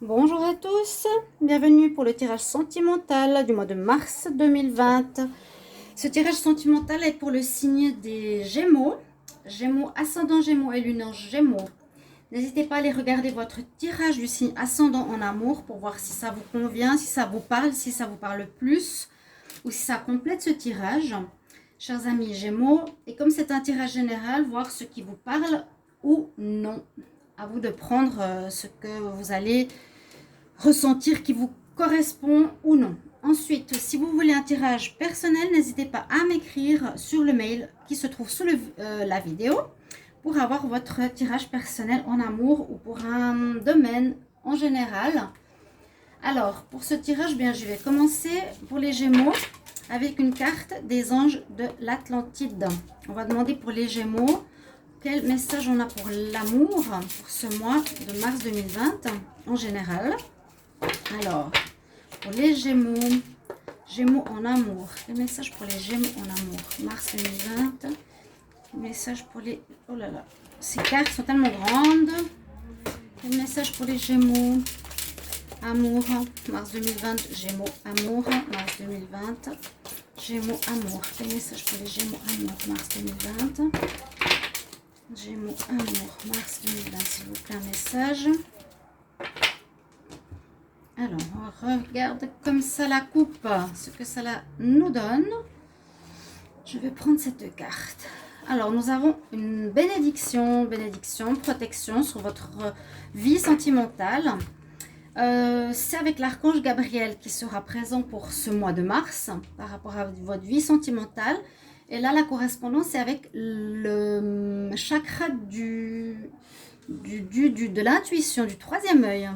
Bonjour à tous, bienvenue pour le tirage sentimental du mois de mars 2020. Ce tirage sentimental est pour le signe des Gémeaux, Gémeaux ascendant Gémeaux et lunaire Gémeaux. N'hésitez pas à aller regarder votre tirage du signe ascendant en amour pour voir si ça vous convient, si ça vous parle, si ça vous parle plus ou si ça complète ce tirage. Chers amis Gémeaux, et comme c'est un tirage général, voir ce qui vous parle ou non. À vous de prendre ce que vous allez ressentir qui vous correspond ou non. Ensuite, si vous voulez un tirage personnel, n'hésitez pas à m'écrire sur le mail qui se trouve sous la vidéo pour avoir votre tirage personnel en amour ou pour un domaine en général. Alors, pour ce tirage, bien, je vais commencer pour les Gémeaux avec une carte des anges de l'Atlantide. On va demander pour les Gémeaux quel message on a pour l'amour pour ce mois de mars 2020 en général. Alors, pour les Gémeaux, Gémeaux en amour. Le message pour les Gémeaux en amour. Mars 2020. Le message pour les... Oh là là. Ces cartes sont tellement grandes. Le message pour les Gémeaux. Amour. Mars 2020. Gémeaux amour. Mars 2020. Gémeaux amour. Le message pour les Gémeaux amour. Mars 2020. Gémeaux amour. Mars 2020. S'il vous plaît, un message. Alors, on regarde comme ça la coupe, ce que cela nous donne. Je vais prendre cette carte. Alors, nous avons une bénédiction, protection sur votre vie sentimentale. C'est avec l'archange Gabriel qui sera présent pour ce mois de mars par rapport à votre vie sentimentale. Et là, la correspondance est avec le chakra de l'intuition, du troisième œil.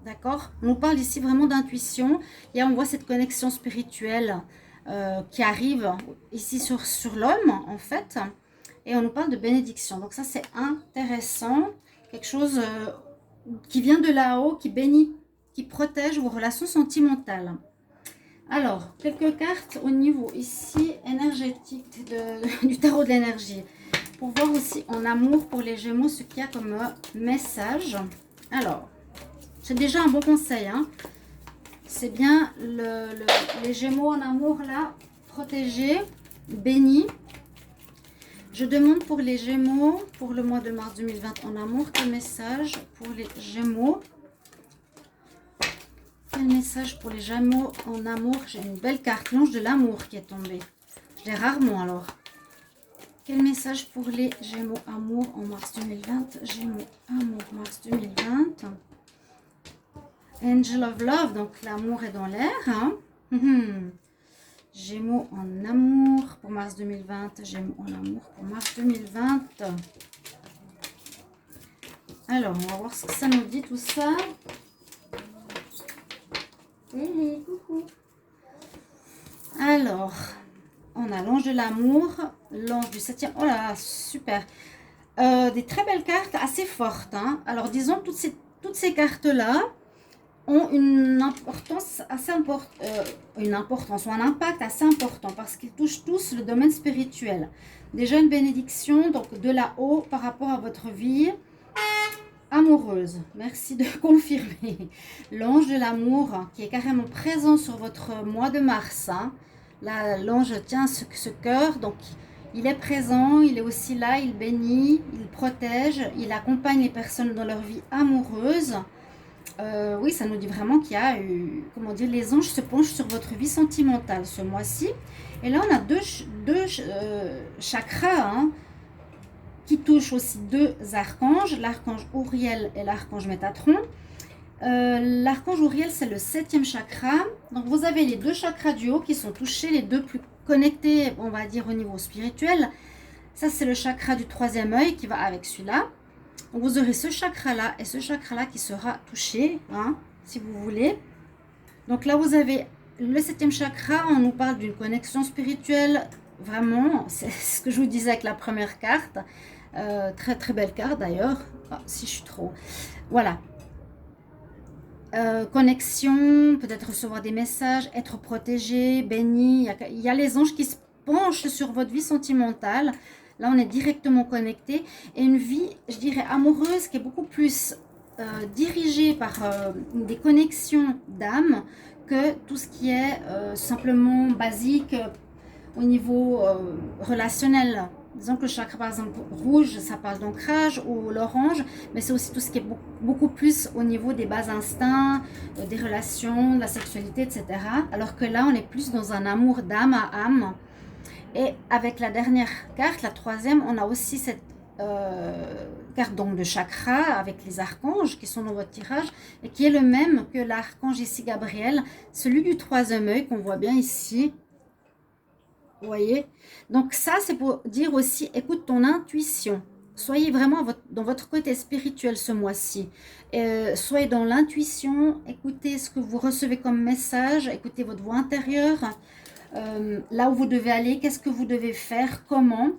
D'accord? On nous parle ici vraiment d'intuition. Et on voit cette connexion spirituelle qui arrive ici sur l'homme, en fait. Et on nous parle de bénédiction. Donc ça, c'est intéressant. Quelque chose qui vient de là-haut, qui bénit, qui protège vos relations sentimentales. Alors, quelques cartes au niveau ici énergétique du tarot de l'énergie. Pour voir aussi en amour pour les Gémeaux ce qu'il y a comme message. Alors, c'est déjà un bon conseil. Hein. C'est bien les Gémeaux en amour là, protégés, bénis. Je demande pour les Gémeaux, pour le mois de mars 2020 en amour, quel message pour les Gémeaux. Quel message pour les Gémeaux en amour. J'ai une belle carte, l'ange de l'amour qui est tombée. Je l'ai rarement alors. Quel message pour les Gémeaux amour en mars 2020. Gémeaux amour mars 2020. Angel of Love, donc l'amour est dans l'air. Hein. Gémeaux en amour pour mars 2020. Gémeaux en amour pour mars 2020. Alors, on va voir ce que ça nous dit tout ça. Hey, coucou. Alors, on a l'ange de l'amour, l'ange du septième. Oh là là, super. Des très belles cartes, assez fortes. Hein. Alors, disons, toutes ces cartes-là ont une importance assez importante, ou un impact assez important parce qu'ils touchent tous le domaine spirituel. Déjà une bénédiction, donc de là-haut par rapport à votre vie amoureuse. Merci de confirmer. L'ange de l'amour qui est carrément présent sur votre mois de mars. Hein. Là, l'ange tient ce cœur, donc il est présent, il est aussi là, il bénit, il protège, il accompagne les personnes dans leur vie amoureuse. Oui, ça nous dit vraiment qu'il y a, comment dire, les anges se penchent sur votre vie sentimentale ce mois-ci. Et là, on a deux chakras hein, qui touchent aussi deux archanges, l'archange Uriel et l'archange Métatron. L'archange Uriel, c'est le 7e chakra. Donc, vous avez les deux chakras du haut qui sont touchés, les deux plus connectés, on va dire, au niveau spirituel. Ça, c'est le chakra du 3e œil qui va avec celui-là. Donc vous aurez ce chakra-là et ce chakra-là qui sera touché, hein, si vous voulez. Donc là, vous avez le 7e chakra. On nous parle d'une connexion spirituelle. Vraiment, c'est ce que je vous disais avec la première carte. Très, très belle carte d'ailleurs. Ah, si je suis trop... Voilà. Connexion, peut-être recevoir des messages, être protégé, béni. Il y a les anges qui se penchent sur votre vie sentimentale. Là, on est directement connecté. Et une vie, je dirais, amoureuse qui est beaucoup plus dirigé par des connexions d'âme que tout ce qui est simplement basique au niveau relationnel. Disons que le chakra, par exemple, rouge, ça parle d'ancrage, ou l'orange, mais c'est aussi tout ce qui est beaucoup plus au niveau des bas instincts, des relations, de la sexualité, etc. Alors que là, on est plus dans un amour d'âme à âme. Et avec la dernière carte, la troisième, on a aussi cette carte donc de chakra avec les archanges qui sont dans votre tirage et qui est le même que l'archange ici Gabriel, celui du troisième œil qu'on voit bien ici. Vous voyez? Donc ça, c'est pour dire aussi, écoute ton intuition. Soyez vraiment dans votre côté spirituel ce mois-ci. Soyez dans l'intuition, écoutez ce que vous recevez comme message, écoutez votre voix intérieure, là où vous devez aller, qu'est-ce que vous devez faire, comment.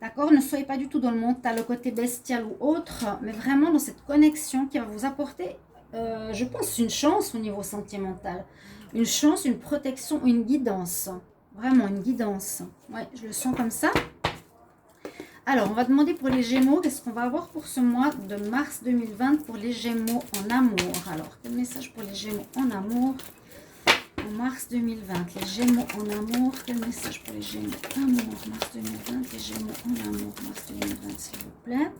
D'accord? Ne soyez pas du tout dans le mental, le côté bestial ou autre, mais vraiment dans cette connexion qui va vous apporter, je pense, une chance au niveau sentimental. Une chance, une protection, une guidance. Vraiment une guidance. Ouais, je le sens comme ça. Alors, on va demander pour les Gémeaux, qu'est-ce qu'on va avoir pour ce mois de mars 2020 pour les Gémeaux en amour. Alors, quel message pour les Gémeaux en amour en mars 2020? Les Gémeaux en amour, quel message pour les Gémeaux en amour mars 2020? Les Gémeaux en amour mars 2020, s'il vous plaît.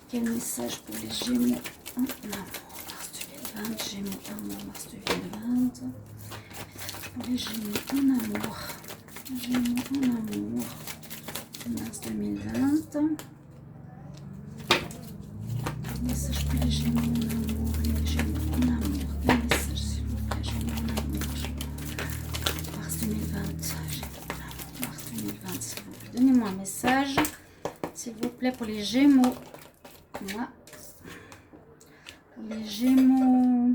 Quel message pour les Gémeaux en amour mars 2020? Gémeaux en amour mars 2020. Pour les Gémeaux en amour. Gémeaux en amour. Mars 2020. Message pour les Gémeaux en amour. Les Gémeaux en amour. Quel message, s'il vous plaît, Gémeaux en amour. Mars 2020. Gémeaux en amour. Mars 2020, s'il vous plaît. Donnez-moi un message, s'il vous plaît, pour les Gémeaux. Moi. Pour les Gémeaux,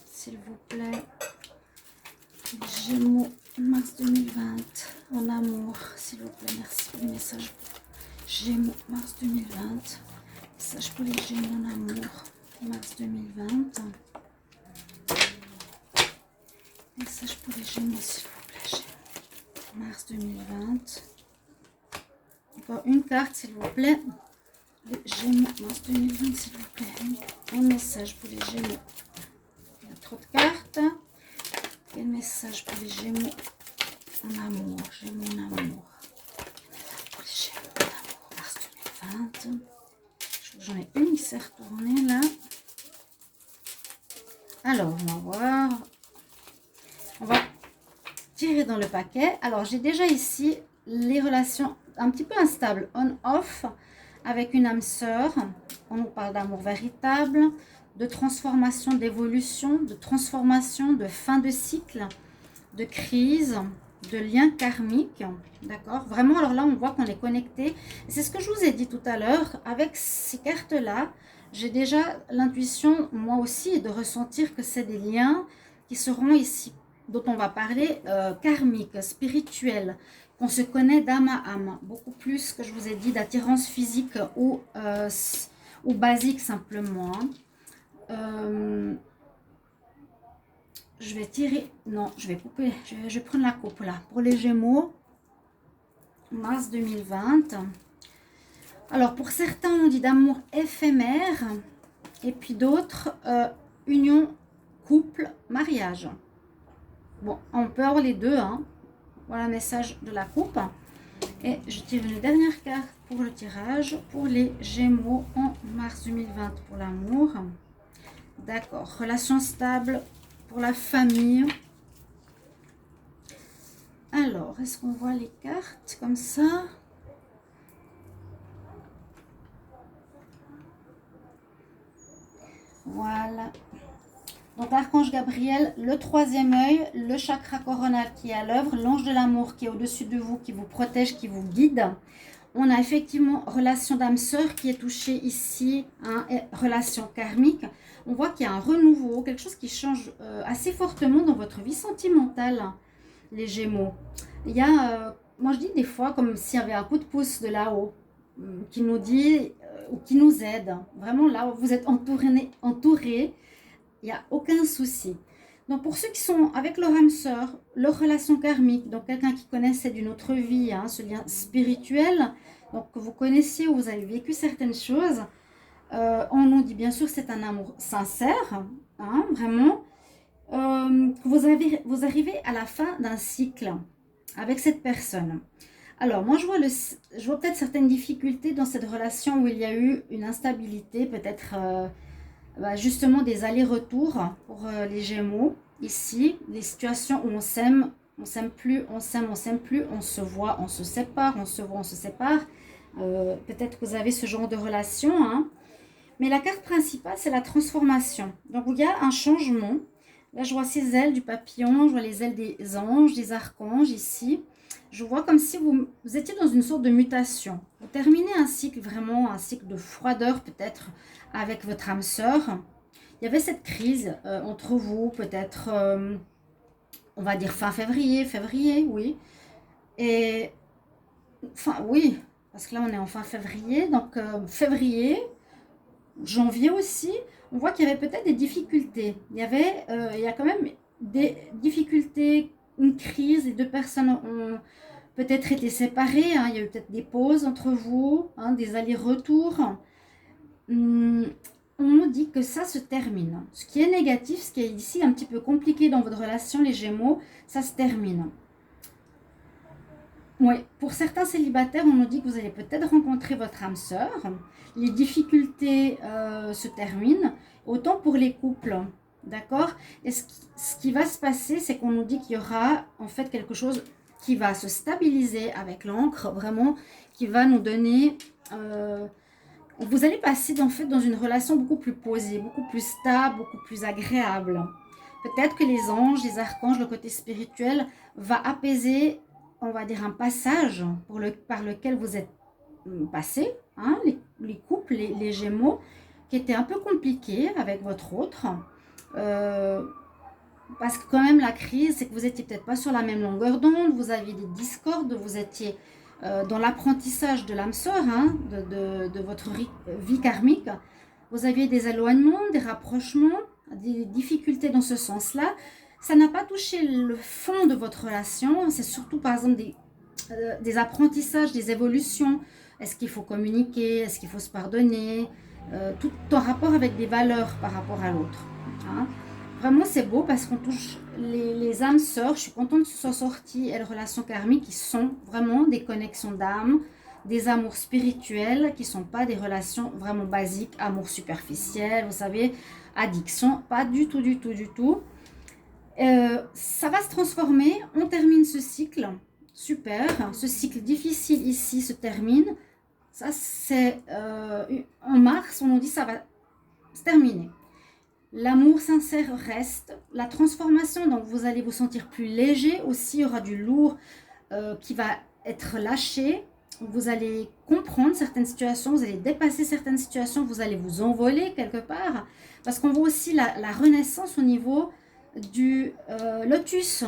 s'il vous plaît. Gémeaux, mars 2020, en amour, s'il vous plaît, merci pour le message. Gémeaux, mars 2020, message pour les Gémeaux en amour, mars 2020. Message pour les Gémeaux, s'il vous plaît, Gémeaux, mars 2020. Encore une carte, s'il vous plaît. Les Gémeaux, mars 2020, s'il vous plaît. Un message pour les Gémeaux. Il y a trop de cartes. Quel message pour les Gémeaux en amour? Gémeaux en amour. Pour les Gémeaux en amour, mars 2020. J'en ai une qui s'est retournée là. Alors, on va voir. On va tirer dans le paquet. Alors, j'ai déjà ici les relations un petit peu instables, on-off, avec une âme sœur. On nous parle d'amour véritable, de transformation, d'évolution, de transformation, de fin de cycle, de crise, de lien karmique, d'accord? Vraiment, alors là, on voit qu'on est connecté. C'est ce que je vous ai dit tout à l'heure. Avec ces cartes-là, j'ai déjà l'intuition, moi aussi, de ressentir que c'est des liens qui seront ici, dont on va parler, karmiques, spirituels, qu'on se connaît d'âme à âme. Beaucoup plus que je vous ai dit d'attirance physique ou basique simplement. Je vais tirer, non, je vais couper, je vais prendre la coupe là. Pour les Gémeaux, mars 2020. Alors, pour certains, on dit d'amour éphémère, et puis d'autres, union, couple, mariage. Bon, on peut avoir les deux, hein. Voilà le message de la coupe. Et je tire une dernière carte pour le tirage, pour les Gémeaux en mars 2020 pour l'amour. D'accord, relation stable pour la famille. Alors, est-ce qu'on voit les cartes comme ça? Voilà. Donc, l'archange Gabriel, le troisième œil, le chakra coronal qui est à l'œuvre, l'ange de l'amour qui est au-dessus de vous, qui vous protège, qui vous guide. On a effectivement relation d'âme sœur qui est touchée ici, hein, et relation karmique. On voit qu'il y a un renouveau, quelque chose qui change assez fortement dans votre vie sentimentale, les Gémeaux. Il y a, moi je dis des fois, comme s'il y avait un coup de pouce de là-haut, qui nous dit, ou qui nous aide. Vraiment là, vous êtes entourés, il n'y a aucun souci. Donc pour ceux qui sont avec leur âme sœur, leur relation karmique, donc quelqu'un qui connaissait d'une autre vie, hein, ce lien spirituel, donc que vous connaissiez ou vous avez vécu certaines choses, on nous dit, bien sûr, c'est un amour sincère, hein, vraiment. Que vous arrivez à la fin d'un cycle avec cette personne. Alors, moi, je vois peut-être certaines difficultés dans cette relation où il y a eu une instabilité, peut-être justement des allers-retours pour les Gémeaux. Ici, des situations où on s'aime plus, on s'aime plus, on se voit, on se sépare, on se voit, on se sépare. Peut-être que vous avez ce genre de relation, hein. Mais la carte principale, c'est la transformation. Donc, il y a un changement. Là, je vois ces ailes du papillon, je vois les ailes des anges, des archanges ici. Je vois comme si vous étiez dans une sorte de mutation. Vous terminez un cycle, vraiment un cycle de froideur peut-être avec votre âme sœur. Il y avait cette crise entre vous, peut-être, on va dire fin février, oui. Et, enfin, oui, parce que là, on est en fin février. Donc, février, janvier aussi, on voit qu'il y avait peut-être des difficultés. Il y a quand même des difficultés, une crise. Les deux personnes ont peut-être été séparées, hein. Il y a eu peut-être des pauses entre vous, hein, des allers-retours. On nous dit que ça se termine. Ce qui est négatif, ce qui est ici un petit peu compliqué dans votre relation, les Gémeaux, ça se termine. Oui, pour certains célibataires, on nous dit que vous allez peut-être rencontrer votre âme sœur. Les difficultés se terminent. Autant pour les couples, d'accord? Et ce qui va se passer, c'est qu'on nous dit qu'il y aura en fait quelque chose qui va se stabiliser avec l'encre, vraiment, qui va nous donner... vous allez passer en fait dans une relation beaucoup plus posée, beaucoup plus stable, beaucoup plus agréable. Peut-être que les anges, les archanges, le côté spirituel va apaiser, on va dire, un passage par lequel vous êtes passé, hein, les couples, les Gémeaux, qui était un peu compliqué avec votre autre. Parce que quand même la crise, c'est que vous étiez peut-être pas sur la même longueur d'onde, vous aviez des discordes, vous étiez dans l'apprentissage de l'âme sœur, hein, de votre vie karmique. Vous aviez des éloignements, des rapprochements, des difficultés dans ce sens-là. Ça n'a pas touché le fond de votre relation, c'est surtout par exemple des apprentissages, des évolutions. Est-ce qu'il faut communiquer? Est-ce qu'il faut se pardonner? Tout en rapport avec des valeurs par rapport à l'autre, hein. Vraiment, c'est beau parce qu'on touche les âmes sœurs. Je suis contente que ce soit sorti. Et les relations karmiques qui sont vraiment des connexions d'âme, des amours spirituels, qui ne sont pas des relations vraiment basiques, amour superficiel, vous savez, addiction. Pas du tout, du tout, du tout. Ça va se transformer. On termine ce cycle. Super. Ce cycle difficile ici se termine. Ça, c'est en mars. On nous dit que ça va se terminer. L'amour sincère reste. La transformation, donc vous allez vous sentir plus léger aussi. Il y aura du lourd qui va être lâché. Vous allez comprendre certaines situations, vous allez dépasser certaines situations, vous allez vous envoler quelque part. Parce qu'on voit aussi la renaissance au niveau du lotus.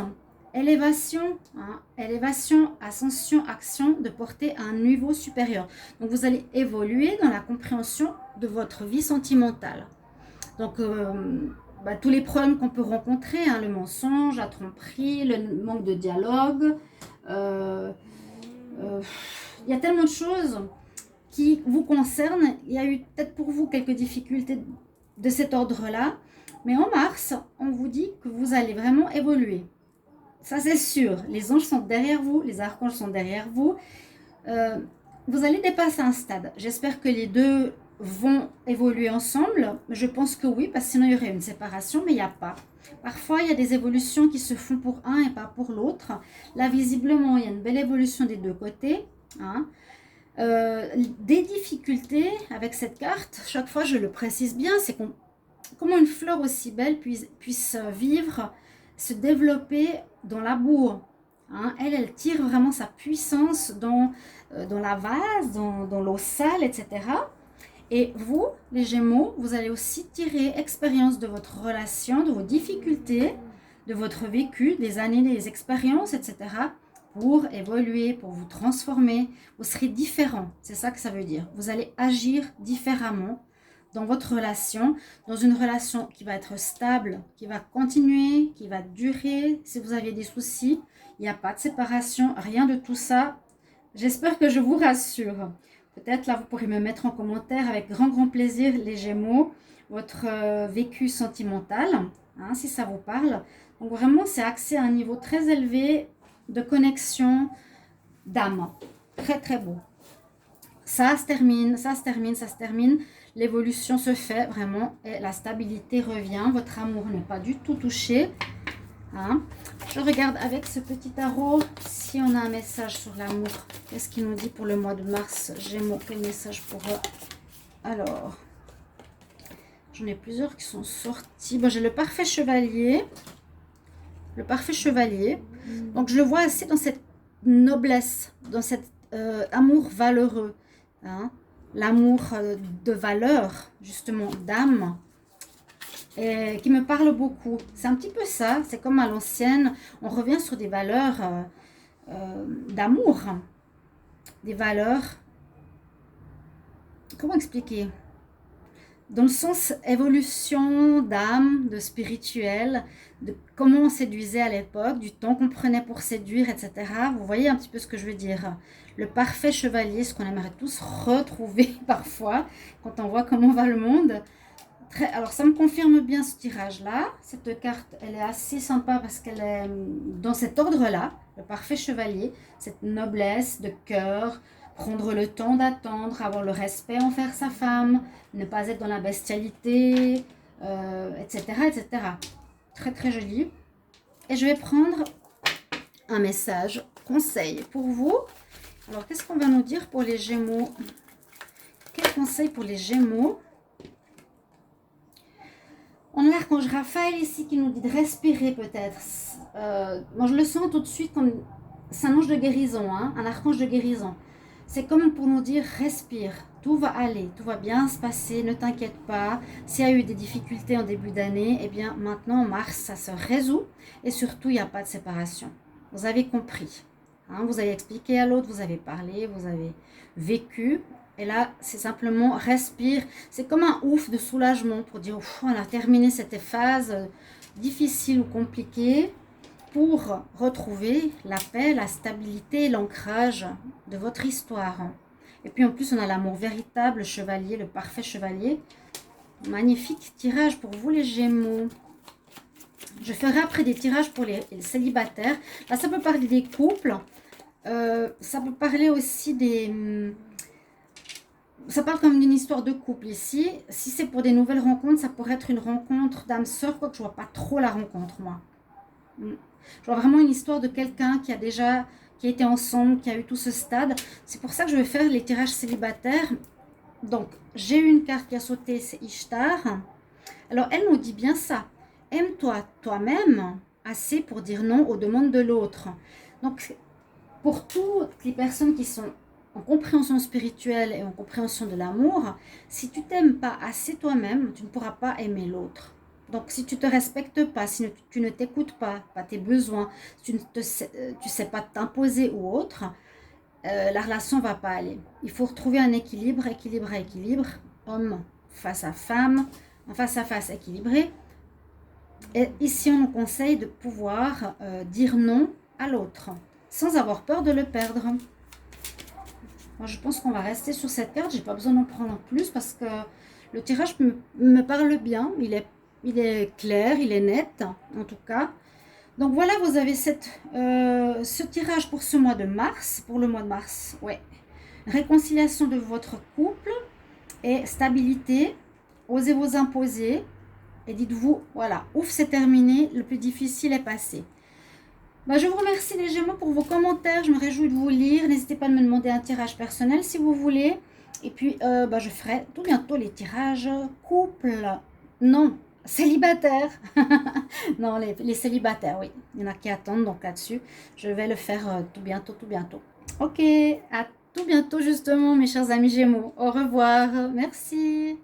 Élévation, hein, élévation, ascension, action, de porter à un niveau supérieur. Donc vous allez évoluer dans la compréhension de votre vie sentimentale. Donc, tous les problèmes qu'on peut rencontrer, hein, le mensonge, la tromperie, le manque de dialogue, il y a tellement de choses qui vous concernent. Il y a eu peut-être pour vous quelques difficultés de cet ordre-là, mais en mars, on vous dit que vous allez vraiment évoluer. Ça, c'est sûr. Les anges sont derrière vous, les archanges sont derrière vous. Vous allez dépasser un stade. J'espère que les deux vont évoluer ensemble. Je pense que oui, parce que sinon il y aurait une séparation, mais il n'y a pas. Parfois, il y a des évolutions qui se font pour un et pas pour l'autre. Là, visiblement, il y a une belle évolution des deux côtés, hein. Des difficultés avec cette carte, chaque fois je le précise bien, c'est comment une fleur aussi belle puisse vivre, se développer dans la boue, hein. Elle tire vraiment sa puissance dans la vase, dans l'eau sale, etc. Et vous, les Gémeaux, vous allez aussi tirer expérience de votre relation, de vos difficultés, de votre vécu, des années, des expériences, etc. pour évoluer, pour vous transformer. Vous serez différent, c'est ça que ça veut dire. Vous allez agir différemment dans votre relation, dans une relation qui va être stable, qui va continuer, qui va durer. Si vous aviez des soucis, il n'y a pas de séparation, rien de tout ça. J'espère que je vous rassure. Peut-être là, vous pourrez me mettre en commentaire avec grand plaisir les Gémeaux, votre vécu sentimental, hein, si ça vous parle. Donc vraiment, c'est axé à un niveau très élevé de connexion d'âme. Très beau. Ça se termine, ça se termine, ça se termine. L'évolution se fait vraiment et la stabilité revient. Votre amour n'est pas du tout touché. Hein. Je regarde avec ce petit tarot si on a un message sur l'amour. Qu'est-ce qu'il nous dit pour le mois de mars? Gémeaux, quel message pour eux? Alors, j'en ai plusieurs qui sont sortis. Bon, j'ai le parfait chevalier. Le parfait chevalier. Donc, je le vois assez dans cette noblesse, dans cet amour valeureux. Hein. L'amour de valeur, justement, d'âme. Et qui me parle beaucoup. C'est un petit peu ça, c'est comme à l'ancienne, on revient sur des valeurs d'amour, des valeurs, comment expliquer? Dans le sens évolution d'âme, de spirituel, de comment on séduisait à l'époque, du temps qu'on prenait pour séduire, etc. Vous voyez un petit peu ce que je veux dire. Le parfait chevalier, ce qu'on aimerait tous retrouver parfois, quand on voit comment va le monde. Alors, ça me confirme bien ce tirage-là. Cette carte, elle est assez sympa parce qu'elle est dans cet ordre-là, le parfait chevalier, cette noblesse de cœur, prendre le temps d'attendre, avoir le respect envers sa femme, ne pas être dans la bestialité, etc., etc. Très joli. Et je vais prendre un message, conseil pour vous. Alors, qu'est-ce qu'on va nous dire pour les Gémeaux? Quel conseil pour les Gémeaux? On a l'archange Raphaël ici qui nous dit de respirer peut-être. Moi, je le sens tout de suite comme... C'est un ange de guérison, hein, un archange de guérison. C'est comme pour nous dire respire, tout va aller, tout va bien se passer, ne t'inquiète pas. S'il y a eu des difficultés en début d'année, eh bien maintenant en mars, ça se résout. Et surtout, il n'y a pas de séparation. Vous avez compris. Hein, vous avez expliqué à l'autre, vous avez parlé, vous avez vécu. Et là, c'est simplement respire. C'est comme un ouf de soulagement pour dire on a terminé cette phase difficile ou compliquée pour retrouver la paix, la stabilité, l'ancrage de votre histoire. Et puis en plus, on a l'amour véritable, le chevalier, le parfait chevalier. Magnifique tirage pour vous les Gémeaux. Je ferai après des tirages pour les célibataires. Là, ça peut parler des couples. Ça peut parler aussi des... Ça parle comme d'une histoire de couple ici. Si c'est pour des nouvelles rencontres, ça pourrait être une rencontre d'âme sœur, quoique je ne vois pas trop la rencontre, moi. Je vois vraiment une histoire de quelqu'un qui a été ensemble, qui a eu tout ce stade. C'est pour ça que je vais faire les tirages célibataires. Donc, j'ai une carte qui a sauté, c'est Ishtar. Alors, elle nous dit bien ça. Aime-toi toi-même assez pour dire non aux demandes de l'autre. Donc, pour toutes les personnes qui sont en compréhension spirituelle et en compréhension de l'amour, si tu t'aimes pas assez toi-même, tu ne pourras pas aimer l'autre. Donc, si tu ne te respectes pas, si tu ne t'écoutes pas tes besoins, si tu sais pas t'imposer ou autre, la relation va pas aller. Il faut retrouver un équilibre, homme face à femme, en face à face équilibré. Et ici, on nous conseille de pouvoir dire non à l'autre, sans avoir peur de le perdre. Moi, je pense qu'on va rester sur cette carte. J'ai pas besoin d'en prendre plus parce que le tirage me parle bien. Il est clair, il est net, en tout cas. Donc voilà, vous avez ce tirage pour ce mois de mars. Pour le mois de mars, ouais. Réconciliation de votre couple et stabilité. Osez vous imposer. Et dites-vous, voilà, ouf, c'est terminé. Le plus difficile est passé. Je vous remercie les Gémeaux pour vos commentaires. Je me réjouis de vous lire. N'hésitez pas à me demander un tirage personnel si vous voulez. Et puis, je ferai tout bientôt les tirages couple. Non, célibataire. Non, les célibataires, oui. Il y en a qui attendent, donc là-dessus, je vais le faire tout bientôt. Ok, à tout bientôt justement, mes chers amis Gémeaux. Au revoir. Merci.